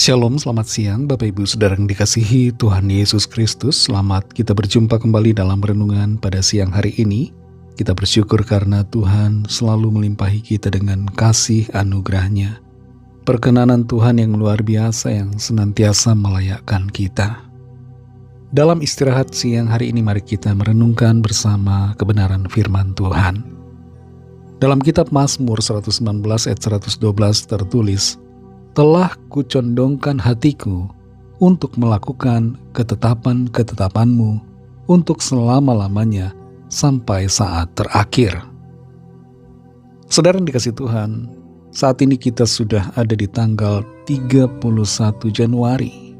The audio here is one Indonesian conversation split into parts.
Shalom, selamat siang Bapak Ibu Saudara yang dikasihi Tuhan Yesus Kristus. Selamat kita berjumpa kembali dalam renungan pada siang hari ini. Kita bersyukur karena Tuhan selalu melimpahi kita dengan kasih anugerah-Nya. Perkenanan Tuhan yang luar biasa yang senantiasa melayakkan kita. Dalam istirahat siang hari ini mari kita merenungkan bersama kebenaran firman Tuhan. Dalam kitab Mazmur 119 ayat 112 tertulis, "Telah kucondongkan hatiku untuk melakukan ketetapan-ketetapanmu untuk selama-lamanya sampai saat terakhir." Saudara yang dikasihi Tuhan, saat ini kita sudah ada di tanggal 31 Januari.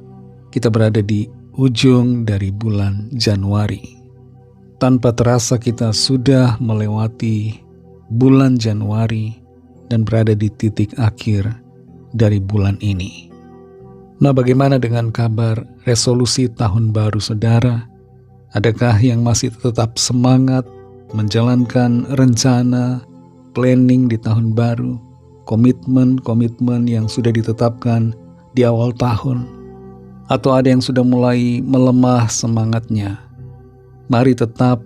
Kita berada di ujung dari bulan Januari. Tanpa terasa kita sudah melewati bulan Januari dan berada di titik akhir dari bulan ini. Nah, bagaimana dengan kabar resolusi tahun baru saudara? Adakah yang masih tetap semangat menjalankan rencana, planning di tahun baru, komitmen-komitmen yang sudah ditetapkan di awal tahun? Atau ada yang sudah mulai melemah semangatnya? Mari tetap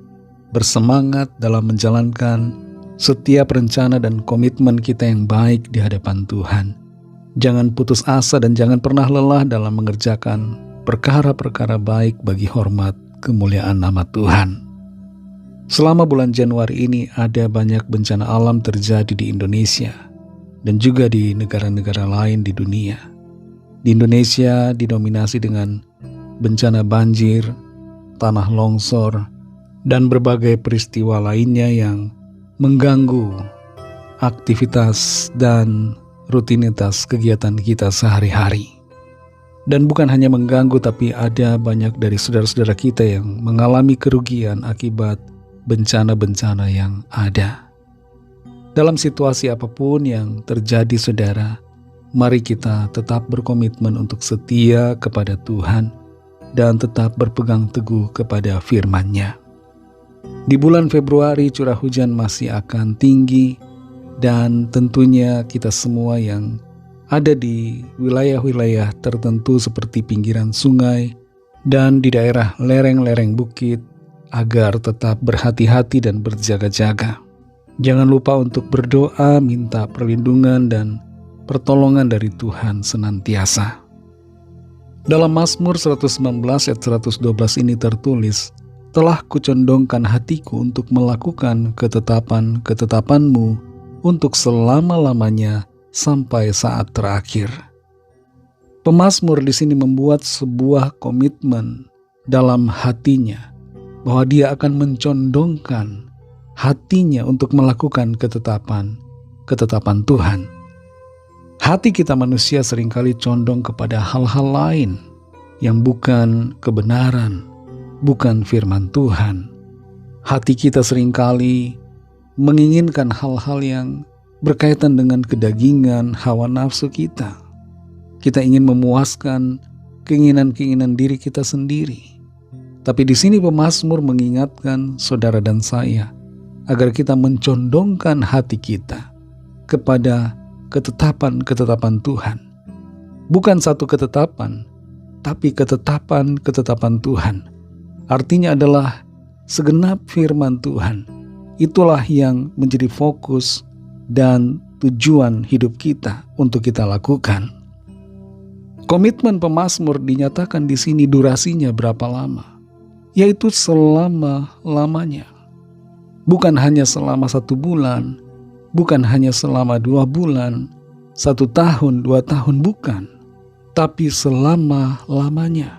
bersemangat dalam menjalankan setiap rencana dan komitmen kita yang baik di hadapan Tuhan. Jangan putus asa dan jangan pernah lelah dalam mengerjakan perkara-perkara baik bagi hormat kemuliaan nama Tuhan. Selama bulan Januari ini ada banyak bencana alam terjadi di Indonesia dan juga di negara-negara lain di dunia. Di Indonesia didominasi dengan bencana banjir, tanah longsor, dan berbagai peristiwa lainnya yang mengganggu aktivitas dan rutinitas kegiatan kita sehari-hari. Dan bukan hanya mengganggu, tapi ada banyak dari saudara-saudara kita yang mengalami kerugian akibat bencana-bencana yang ada. Dalam situasi apapun yang terjadi saudara, mari kita tetap berkomitmen untuk setia kepada Tuhan dan tetap berpegang teguh kepada firman-Nya. Di bulan Februari curah hujan masih akan tinggi, dan tentunya kita semua yang ada di wilayah-wilayah tertentu seperti pinggiran sungai dan di daerah lereng-lereng bukit agar tetap berhati-hati dan berjaga-jaga. Jangan lupa untuk berdoa, minta perlindungan dan pertolongan dari Tuhan senantiasa. Dalam Mazmur 119 ayat 112 ini tertulis, "Telah kucondongkan hatiku untuk melakukan ketetapan-ketetapanmu untuk selama-lamanya sampai saat terakhir." Pemazmur di sini membuat sebuah komitmen dalam hatinya bahwa dia akan mencondongkan hatinya untuk melakukan ketetapan Tuhan. Hati kita manusia seringkali condong kepada hal-hal lain yang bukan kebenaran, bukan firman Tuhan. Hati kita seringkali menginginkan hal-hal yang berkaitan dengan kedagingan, hawa nafsu kita. Kita ingin memuaskan keinginan-keinginan diri kita sendiri. Tapi di sini pemazmur mengingatkan saudara dan saya agar kita mencondongkan hati kita kepada ketetapan-ketetapan Tuhan. Bukan satu ketetapan, tapi ketetapan-ketetapan Tuhan. Artinya adalah segenap firman Tuhan. Itulah yang menjadi fokus dan tujuan hidup kita untuk kita lakukan. Komitmen pemazmur dinyatakan di sini durasinya berapa lama, yaitu selama-lamanya. Bukan hanya selama 1 bulan, bukan hanya selama 2 bulan, 1 tahun, 2 tahun, bukan, tapi selama-lamanya.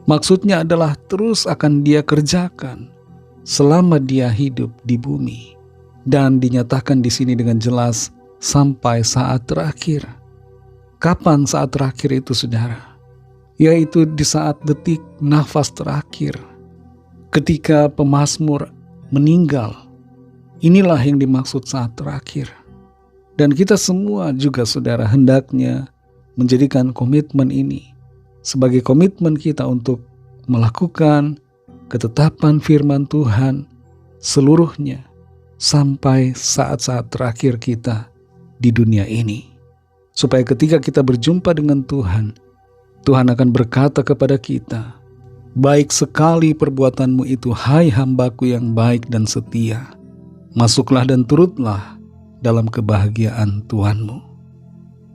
Maksudnya adalah terus akan dia kerjakan selama dia hidup di bumi, dan dinyatakan di sini dengan jelas sampai saat terakhir. Kapan saat terakhir itu saudara? Yaitu di saat detik nafas terakhir, ketika pemazmur meninggal. Inilah yang dimaksud saat terakhir. Dan kita semua juga saudara hendaknya menjadikan komitmen ini sebagai komitmen kita untuk melakukan ketetapan firman Tuhan seluruhnya sampai saat-saat terakhir kita di dunia ini. supaya ketika kita berjumpa dengan Tuhan, Tuhan akan berkata kepada kita, "Baik sekali perbuatanmu itu, hai hambaku yang baik dan setia. Masuklah dan turutlah dalam kebahagiaan Tuhanmu."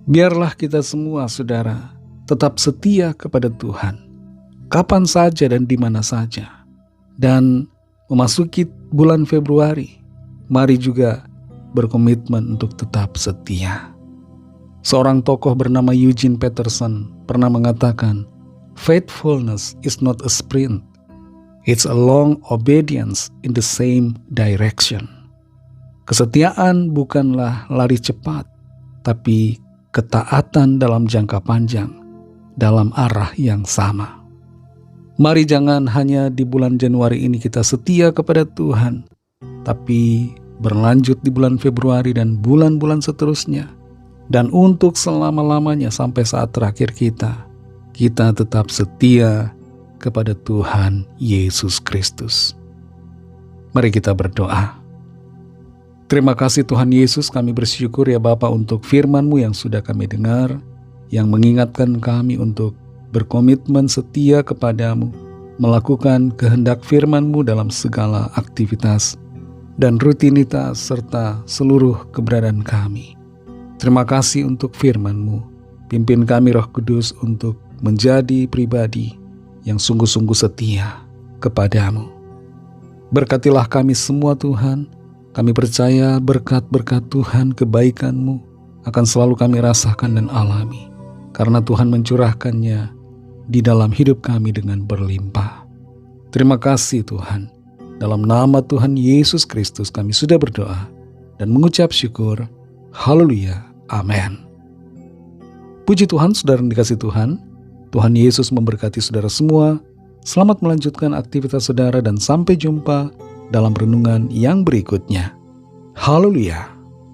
Biarlah kita semua, saudara, tetap setia kepada Tuhan, kapan saja dan di mana saja. Dan memasuki bulan Februari, mari juga berkomitmen untuk tetap setia. Seorang tokoh bernama Eugene Peterson pernah mengatakan, "Faithfulness is not a sprint. It's a long obedience in the same direction." Kesetiaan bukanlah lari cepat, tapi ketaatan dalam jangka panjang, dalam arah yang sama. Mari jangan hanya di bulan Januari ini kita setia kepada Tuhan, tapi berlanjut di bulan Februari dan bulan-bulan seterusnya. Dan untuk selama-lamanya sampai saat terakhir kita tetap setia kepada Tuhan Yesus Kristus. Mari kita berdoa. Terima kasih Tuhan Yesus, kami bersyukur ya Bapa untuk firman-Mu yang sudah kami dengar, yang mengingatkan kami untuk berkomitmen setia kepadamu, melakukan kehendak firman-Mu dalam segala aktivitas dan rutinitas serta seluruh keberadaan kami. Terima kasih untuk firman-Mu. Pimpin kami Roh Kudus untuk menjadi pribadi yang sungguh-sungguh setia kepadamu. Berkatilah kami semua Tuhan. Kami percaya berkat-berkat Tuhan, kebaikan-Mu akan selalu kami rasakan dan alami, karena Tuhan mencurahkannya di dalam hidup kami dengan berlimpah. Terima kasih Tuhan. Dalam nama Tuhan Yesus Kristus kami sudah berdoa dan mengucap syukur. Haleluya. Amin. Puji Tuhan, saudara yang dikasihi Tuhan. Tuhan Yesus memberkati saudara semua. Selamat melanjutkan aktivitas saudara dan sampai jumpa dalam renungan yang berikutnya. Haleluya.